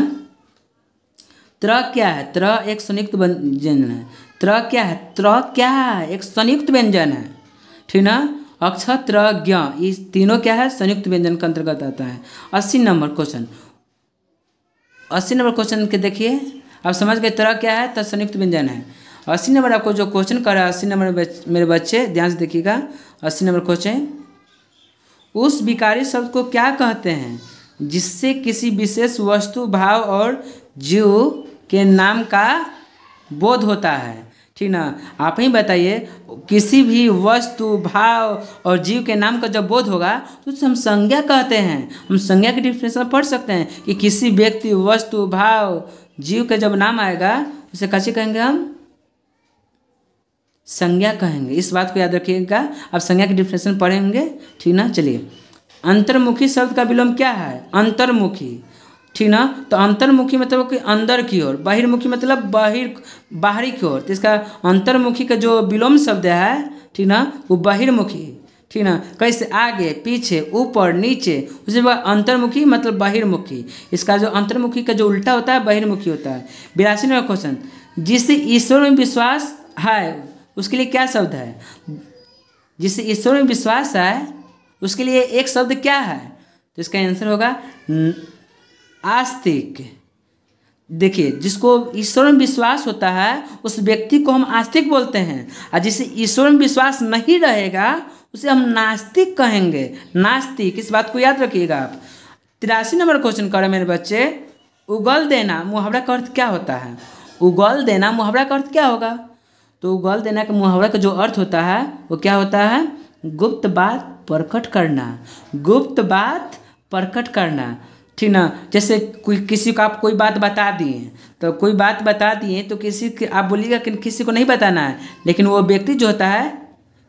त्र क्या है? त्र एक संयुक्त व्यंजन है। त्र क्या है? त्र क्या है? एक संयुक्त व्यंजन है, ठीक ना। अक्ष त्र ज्ञ, ये तीनों क्या है? संयुक्त व्यंजन के अंतर्गत आता है। 80 नंबर क्वेश्चन, 80 नंबर क्वेश्चन के देखिए, आप समझ गए त्र क्या है? तो संयुक्त व्यंजन है। 80 नंबर आपको जो क्वेश्चन कर रहा है, 80 नंबर मेरे बच्चे ध्यान से देखिएगा। 80 नंबर क्वेश्चन, उस विकारी शब्द को क्या कहते हैं जिससे किसी विशेष वस्तु, भाव और जीव के नाम का बोध होता है? ठीक ना। आप ही बताइए, किसी भी वस्तु, भाव और जीव के नाम का जब बोध होगा तो उसे हम संज्ञा कहते हैं। हम संज्ञा की डिफिनेशन पढ़ सकते हैं कि किसी व्यक्ति, वस्तु, भाव, जीव का जब नाम आएगा उसे कैसे कहेंगे हम? संज्ञा कहेंगे। इस बात को याद रखिएगा। अब संज्ञा की डिफिनेशन पढ़ेंगे, ठीक ना। चलिए, अंतर्मुखी शब्द का विलोम क्या है? अंतर्मुखी, ठीक ना। तो अंतर्मुखी मतलब कि अंदर की ओर, बहिर्मुखी मतलब बाहरी की ओर। तो इसका अंतर्मुखी का जो विलोम शब्द है, ठीक ना, वो बहिर्मुखी, ठीक ना। कैसे? आगे, पीछे, ऊपर, नीचे, उसी बाद अंतर्मुखी मतलब बहिर्मुखी। इसका जो अंतर्मुखी का जो उल्टा होता है बहिर्मुखी होता है। 82 नंबर क्वेश्चन, जिससे ईश्वर में विश्वास है उसके लिए क्या शब्द है? जिससे ईश्वर में विश्वास है उसके लिए एक शब्द क्या है? तो इसका आंसर होगा आस्तिक। देखिए, जिसको ईश्वर में विश्वास होता है उस व्यक्ति को हम आस्तिक बोलते हैं, और जिसे ईश्वर में विश्वास नहीं रहेगा उसे हम नास्तिक कहेंगे। नास्तिक, इस बात को याद रखिएगा आप। 83 नंबर क्वेश्चन कर मेरे बच्चे, उगल देना मुहावरा का अर्थ क्या होता है? उगल देना मुहावरा का अर्थ क्या होगा? तो उगल देना का मुहावरा का जो अर्थ होता है वो क्या होता है? गुप्त बात प्रकट करना। गुप्त बात प्रकट करना, ठीक ना। जैसे कोई किसी को आप कोई बात बता दिए, तो कोई बात बता दिए तो किसी के आप बोलिएगा कि किसी को नहीं बताना है, लेकिन वो व्यक्ति जो होता है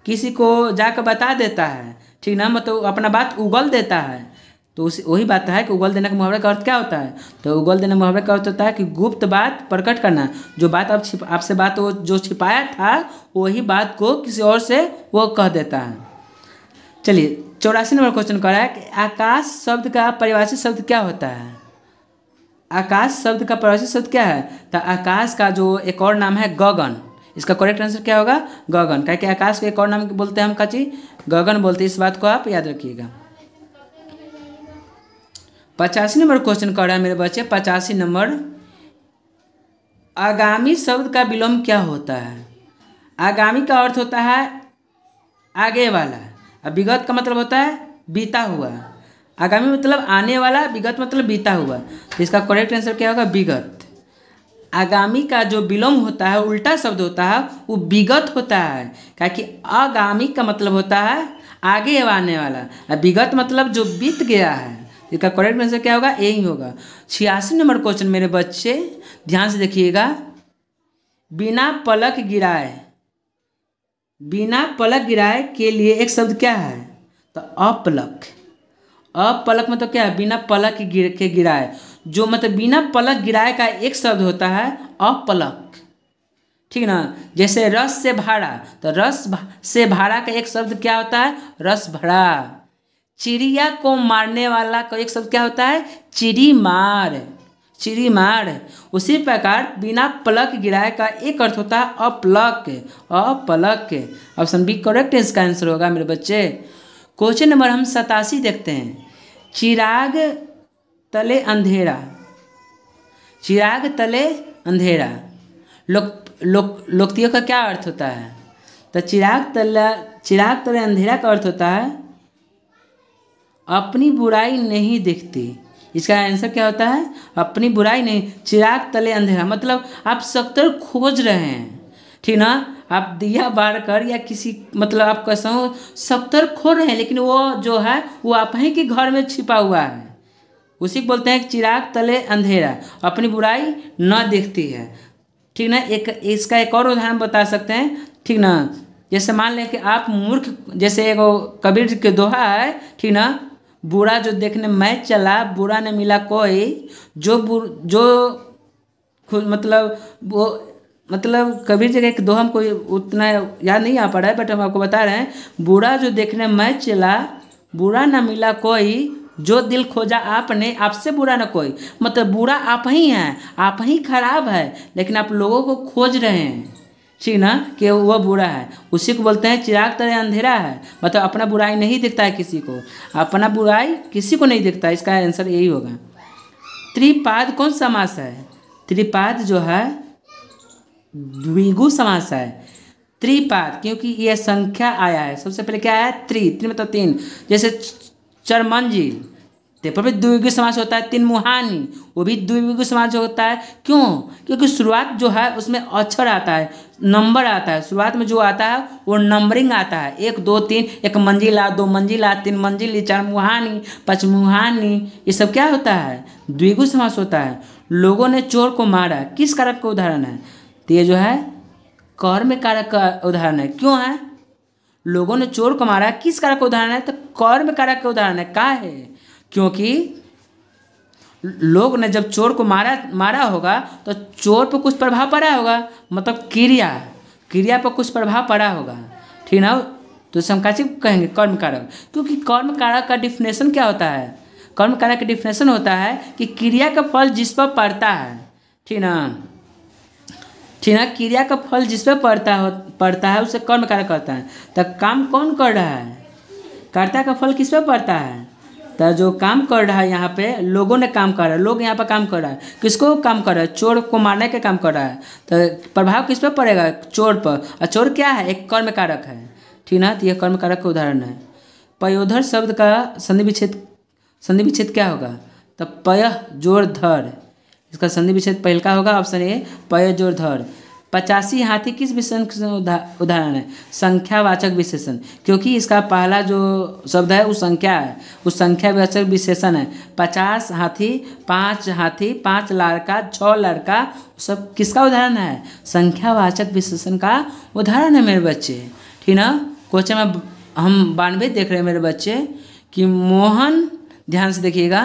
किसी को जाकर बता देता है, ठीक ना, मतलब अपना बात उगल देता है। तो उसी वही बात है कि उगल देने का मुहावरे का अर्थ क्या होता है? तो उगल देने मुहावरे का अर्थ होता है कि गुप्त बात प्रकट करना। जो बात आपसे बात वो जो छिपाया था वही बात को किसी और से वो कह देता है। चलिए, 84 नंबर क्वेश्चन कर रहा है कि आकाश शब्द का परिभाषित शब्द क्या होता है? आकाश शब्द का परिभाषित शब्द क्या है? तो आकाश का जो एक और नाम है गगन। इसका करेक्ट आंसर क्या होगा? गगन। क्या कि आकाश को एक और नाम बोलते हैं हम काची? गगन बोलते हैं। इस बात को आप याद रखिएगा। 85 नंबर क्वेश्चन कर रहा है मेरे बच्चे, 85 नंबर, आगामी शब्द का विलोम क्या होता है? आगामी का अर्थ होता है आगे वाला, और विगत का मतलब होता है बीता हुआ। आगामी मतलब आने वाला, विगत मतलब बीता हुआ। तो इसका करेक्ट आंसर क्या होगा? विगत। आगामी का जो विलोम होता है, उल्टा शब्द होता है, वो विगत होता है। क्या कि आगामी का मतलब होता है आगे आने वाला, और विगत मतलब जो बीत गया है। इसका करेक्ट आंसर क्या होगा? यही होगा। 86 नंबर क्वेश्चन मेरे बच्चे ध्यान से देखिएगा, बिना पलक गिराए, बिना पलक गिराए के लिए एक शब्द क्या है? तो अपलक। अपलक मतलब क्या है? बिना पलक के गिराए। जो मतलब बिना पलक गिराए का एक शब्द होता है अपलक, ठीक ना। जैसे रस से भाड़ा, तो रस से भाड़ा का एक शब्द क्या होता है? रस भरा। चिड़िया को मारने वाला का एक शब्द क्या होता है? चिड़ी मार। चिड़ी मार। उसी प्रकार बिना पलक गिराए का एक अर्थ होता है अपलक। अपलक। ऑप्शन बी करेक्ट इसका आंसर होगा मेरे बच्चे। क्वेश्चन नंबर हम 87 देखते हैं, चिराग तले अंधेरा। चिराग तले अंधेरा लोकोक्तियों का क्या अर्थ होता है? तो चिराग तले अंधेरा का अर्थ होता है अपनी बुराई नहीं दिखती। इसका आंसर क्या होता है? अपनी बुराई नहीं। चिराग तले अंधेरा मतलब आप सख्तर खोज रहे हैं, ठीक ना। आप दिया बार कर या किसी मतलब आप कैसा हो सख्तर खो रहे हैं, लेकिन वो जो है वो आप ही के घर में छिपा हुआ है। उसी को बोलते हैं चिराग तले अंधेरा, अपनी बुराई न दिखती है, ठीक ना। एक इसका एक और उदाहरण बता सकते हैं, ठीक ना। जैसे मान लें कि आप मूर्ख, जैसे एक कबीर के दोहा है, ठीक ना, बुरा जो देखने मैं चला बुरा न मिला कोई, जो खुद मतलब वो मतलब कबीर जगह एक दोहा हमको उतना याद नहीं आ पा रहा है, बट हम आपको बता रहे हैं, बुरा जो देखने मैं चला बुरा न मिला कोई, जो दिल खोजा आपने आपसे बुरा न कोई। मतलब बुरा आप ही हैं, आप ही खराब है, लेकिन आप लोगों को खोज रहे हैं, ठीक ना, कि वह बुरा है। उसी को बोलते हैं चिराग तले अंधेरा है। मतलब अपना बुराई नहीं दिखता है किसी को, अपना बुराई किसी को नहीं दिखता। इसका आंसर यही होगा। त्रिपाद कौन समास है? त्रिपाद जो है द्विगु समास है। त्रिपाद क्योंकि यह संख्या आया है। सबसे पहले क्या आया? त्रि मतलब तीन। जैसे चरमंजिल, पर भी द्विगु समास होता है। तीन मुहानी, वो भी द्विगु समास होता है। क्यों? क्योंकि शुरुआत जो है उसमें अक्षर आता है, नंबर आता है। शुरुआत में जो आता है वो नंबरिंग आता है, 1 2 3, एक मंजिला, 2 मंजिला, 3 मंजिली, 4 मुहानी, 5 मुहानी, ये सब क्या होता है? द्विगु समास होता है। लोगों ने चोर को मारा, किस कारक का उदाहरण है? तो ये जो है कर्म कारक का उदाहरण है। क्यों है? लोगों ने चोर को मारा, किस कारक का उदाहरण है? तो कर्म कारक का उदाहरण है। का है? क्योंकि लोग ने जब चोर को मारा होगा तो चोर पर कुछ प्रभाव पड़ा होगा, मतलब क्रिया पर कुछ प्रभाव पड़ा होगा, ठीक ना? तो इसे हम कैसे कहेंगे? कर्म कारक। क्योंकि कर्म कारक का डिफिनेशन क्या होता है? कर्म कारक का डिफिनेशन होता है कि क्रिया का फल जिस पर पड़ता है, ठीक ना, क्रिया का फल जिस पर पड़ता है उसे कर्म कारक कहता है। तो काम कौन कर रहा है? कर्ता का फल किस पर पड़ता है? तो जो काम कर रहा है यहाँ पे, लोगों ने काम कर रहा है, लोग यहाँ पर काम कर रहा है। किसको काम कर रहा है? चोर को मारने के काम कर रहा है। तो प्रभाव किस पर पड़ेगा? चोर पर। और चोर क्या है? एक कर्म कारक है, ठीक ना? तो यह कर्म कारक का उदाहरण है। पयोधर शब्द का संधि विच्छेद क्या होगा? तो पय जोड़ धर, इसका संधि विच्छेद पहल का होगा ऑप्शन ए, पय जोड़ धर। 85 हाथी किस विशेषण का उदाहरण है? संख्यावाचक विशेषण। क्योंकि इसका पहला जो शब्द है वो संख्या है, उस संख्यावाचक विशेषण है। 50 हाथी, 5 लड़का, 6 लड़का, सब किसका उदाहरण है? संख्यावाचक विशेषण का उदाहरण है मेरे बच्चे, ठीक ना? क्वेश्चन में हम 92 देख रहे हैं मेरे बच्चे कि मोहन, ध्यान से देखिएगा,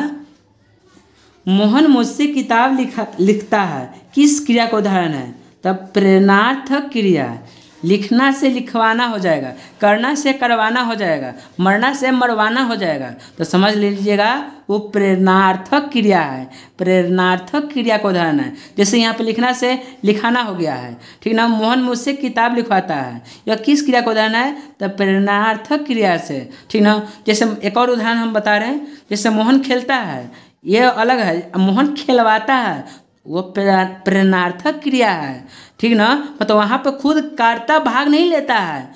मोहन मुझसे किताब लिखता है, किस क्रिया का उदाहरण है? तब प्रेरणार्थक क्रिया। लिखना से लिखवाना हो जाएगा, करना से करवाना हो जाएगा, मरना से मरवाना हो जाएगा। तो समझ लीजिएगा वो प्रेरणार्थक क्रिया है, प्रेरणार्थक क्रिया का उदाहरण है। जैसे यहाँ पे लिखना से लिखाना हो गया है, ठीक ना? मोहन मुझसे किताब लिखवाता है, यह किस क्रिया का उदाहरण है? तो प्रेरणार्थक क्रिया से, ठीक ना? जैसे एक और उदाहरण हम बता रहे हैं, जैसे मोहन खेलता है, यह अलग है। मोहन खेलवाता है, वो प्रेरणार्थक क्रिया है, ठीक ना? मतलब वहाँ पे खुद कर्ता भाग नहीं लेता है,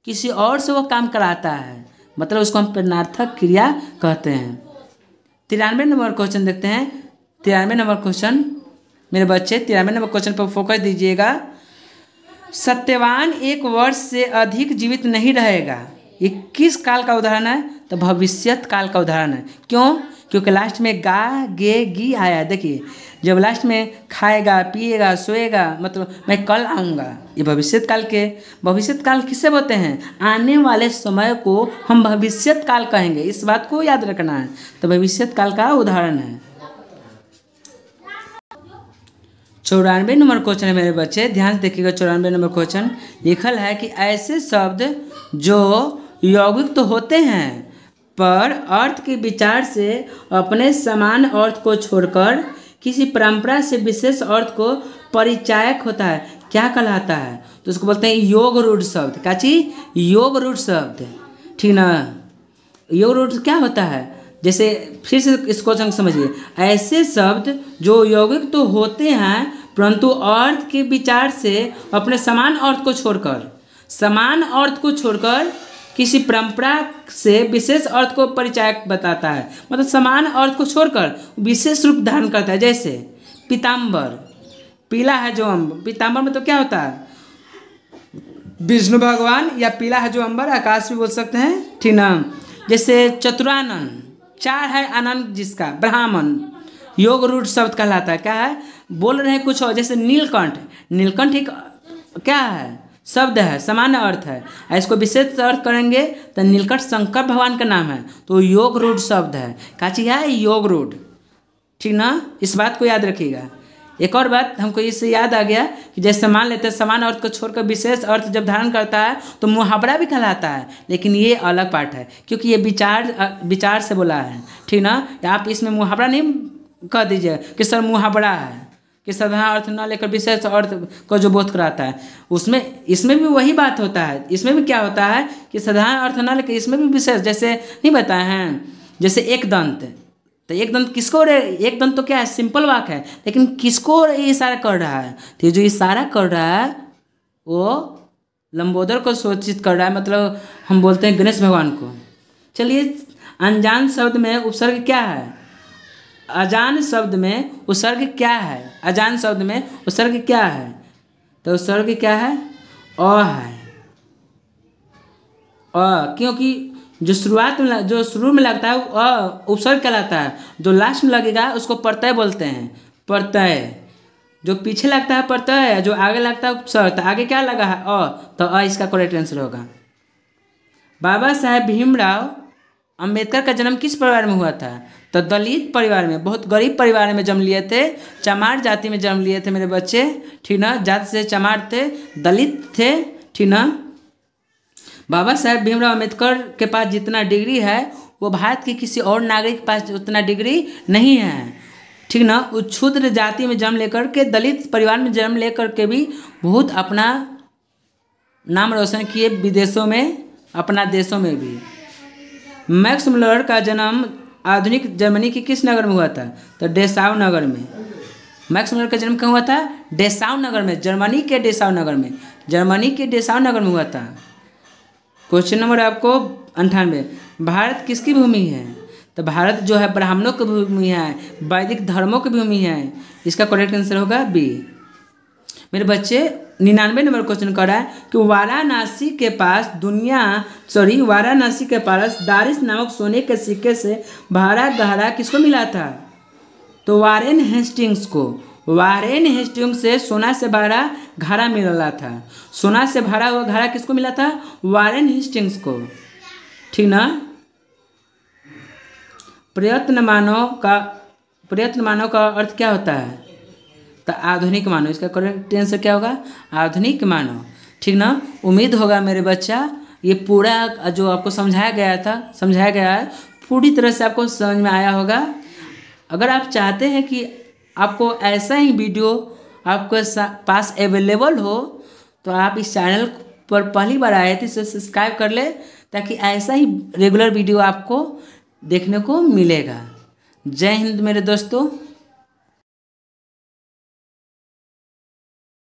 किसी और से वो काम कराता है, मतलब उसको हम प्रेरणार्थक क्रिया कहते हैं। 93 नंबर क्वेश्चन देखते हैं। 93 नंबर क्वेश्चन मेरे बच्चे, 93 नंबर क्वेश्चन पर फोकस दीजिएगा। सत्यवान 1 वर्ष से अधिक जीवित नहीं रहेगा, ये किस काल का उदाहरण है? तो भविष्यत काल का उदाहरण है। क्यों? क्योंकि लास्ट में गा गे गी आया। देखिए जब लास्ट में खाएगा, पिएगा, सोएगा, मतलब मैं कल आऊँगा, ये भविष्यत काल किससे बोलते हैं? आने वाले समय को हम भविष्यत काल कहेंगे, इस बात को याद रखना है। तो भविष्यत काल का उदाहरण है। 94 नंबर क्वेश्चन है मेरे बच्चे, ध्यान से देखिएगा। 94 नंबर क्वेश्चन लिखल है कि ऐसे शब्द जो यौगिक तो होते हैं पर अर्थ के विचार से अपने समान अर्थ को छोड़कर किसी परंपरा से विशेष अर्थ को परिचायक होता है, क्या कहलाता है? तो उसको बोलते हैं योग रूढ़ शब्द। क्या चीज? योग रूढ़ शब्द, ठीक ना? योग रूढ़ क्या होता है? जैसे फिर से इस क्वेश्चन समझिए। ऐसे शब्द जो यौगिक तो होते हैं परंतु अर्थ के विचार से अपने समान अर्थ को छोड़कर किसी परंपरा से विशेष अर्थ को परिचायक बताता है, मतलब समान अर्थ को छोड़कर विशेष रूप धारण करता है। जैसे पीताम्बर, पीला है जो अम्बर, पीताम्बर मतलब क्या होता है? विष्णु भगवान, या पीला है जो अंबर, आकाश भी बोल सकते हैं, ठीक ना? जैसे चतुरानन, 4 है आनंद जिसका, ब्राह्मण, योग रूढ़ शब्द कहलाता है। क्या है? बोल रहे हैं कुछ और। जैसे नीलकंठ एक क्या है? शब्द है, सामान्य अर्थ है। इसको विशेष अर्थ करेंगे तो नीलकंठ शंकर भगवान का नाम है, तो योग रूढ़ शब्द है। क्या चीज है? योग रूढ़, ठीक ना? इस बात को याद रखिएगा। एक और बात हमको इससे याद आ गया कि जैसे मान लेते हैं समान अर्थ को छोड़कर विशेष अर्थ जब धारण करता है तो मुहावरा भी कहलाता है, लेकिन ये अलग पार्ट है क्योंकि ये विचार से बोला है, ठीक ना? आप इसमें मुहावरा नहीं कह दीजिए कि सर मुहावरा है, कि साधारण अर्थ न लेकर विशेष अर्थ को जो बोध कराता है, इसमें भी वही बात होता है। इसमें भी क्या होता है कि साधारण अर्थ न लेकर इसमें भी विशेष, जैसे नहीं बताए हैं, जैसे एक दंत, तो एक दंत किसको, एक दंत तो क्या है? सिंपल वाक्य है, लेकिन किसको इशारा कर रहा है? तो जो इशारा कर रहा है वो लंबोदर को सूचित कर रहा है, मतलब हम बोलते हैं गणेश भगवान को। चलिए अनजान शब्द में उपसर्ग क्या है? अजान शब्द में उपसर्ग क्या है? अजान शब्द में उपसर्ग क्या है? तो उपसर्ग क्या है? अ है। क्योंकि जो शुरू में लगता है वो उपसर्ग कहलाता है, जो लास्ट में लगेगा उसको प्रत्यय बोलते हैं। प्रत्यय जो पीछे लगता है प्रत्यय, जो आगे लगता है उपसर्ग। तो आगे क्या लगा है? तो इसका करेक्ट आंसर होगा। बाबा साहेब भीमराव अंबेडकर का जन्म किस परिवार में हुआ था? तो दलित परिवार में, बहुत गरीब परिवार में जन्म लिए थे। चमार जाति में जन्म लिए थे मेरे बच्चे, ठीक ना। जाति से चमार थे, दलित थे, ठीक ना। बाबा साहेब भीमराव अम्बेडकर के पास जितना डिग्री है वो भारत के किसी और नागरिक के पास उतना डिग्री नहीं है, ठीक ना। वो क्षुद्र जाति में जन्म लेकर के, दलित परिवार में जन्म लेकर के भी बहुत अपना नाम रोशन किए, विदेशों में, अपना देशों में भी। मैक्स मुलर का जन्म आधुनिक जर्मनी के किस नगर में हुआ था? तो डेसाउ नगर में। मैक्स मुलर का जन्म कहाँ हुआ था? डेसाउ नगर में, जर्मनी के डेसाउ नगर में, जर्मनी के डेसाउ नगर में हुआ था। क्वेश्चन नंबर आपको 98, भारत किसकी भूमि है? तो भारत जो है ब्राह्मणों की भूमि है, वैदिक धर्मों की भूमि है। इसका करेक्ट आंसर होगा बी। मेरे बच्चे 99 नंबर क्वेश्चन कर रहा है कि वाराणसी के पास दारिस नामक सोने के सिक्के से भरा गहरा किसको मिला था? तो वारेन हेस्टिंग्स को। वारेन हेस्टिंग्स से सोना से भरा घड़ा मिला था। सोना से भरा हुआ घड़ा किसको मिला था? वारेन हेस्टिंग्स को, ठीक ना। प्रयत्न मानव का अर्थ क्या होता है? तो आधुनिक मानव। इसका करेक्ट आंसर क्या होगा? आधुनिक मानव, ठीक ना। उम्मीद होगा मेरे बच्चा ये पूरा जो आपको समझाया गया है पूरी तरह से आपको समझ में आया होगा। अगर आप चाहते हैं कि आपको ऐसा ही वीडियो आपके पास अवेलेबल हो तो आप इस चैनल पर पहली बार आए थे इसे सब्सक्राइब कर ले, ताकि ऐसा ही रेगुलर वीडियो आपको देखने को मिलेगा। जय हिंद मेरे दोस्तों।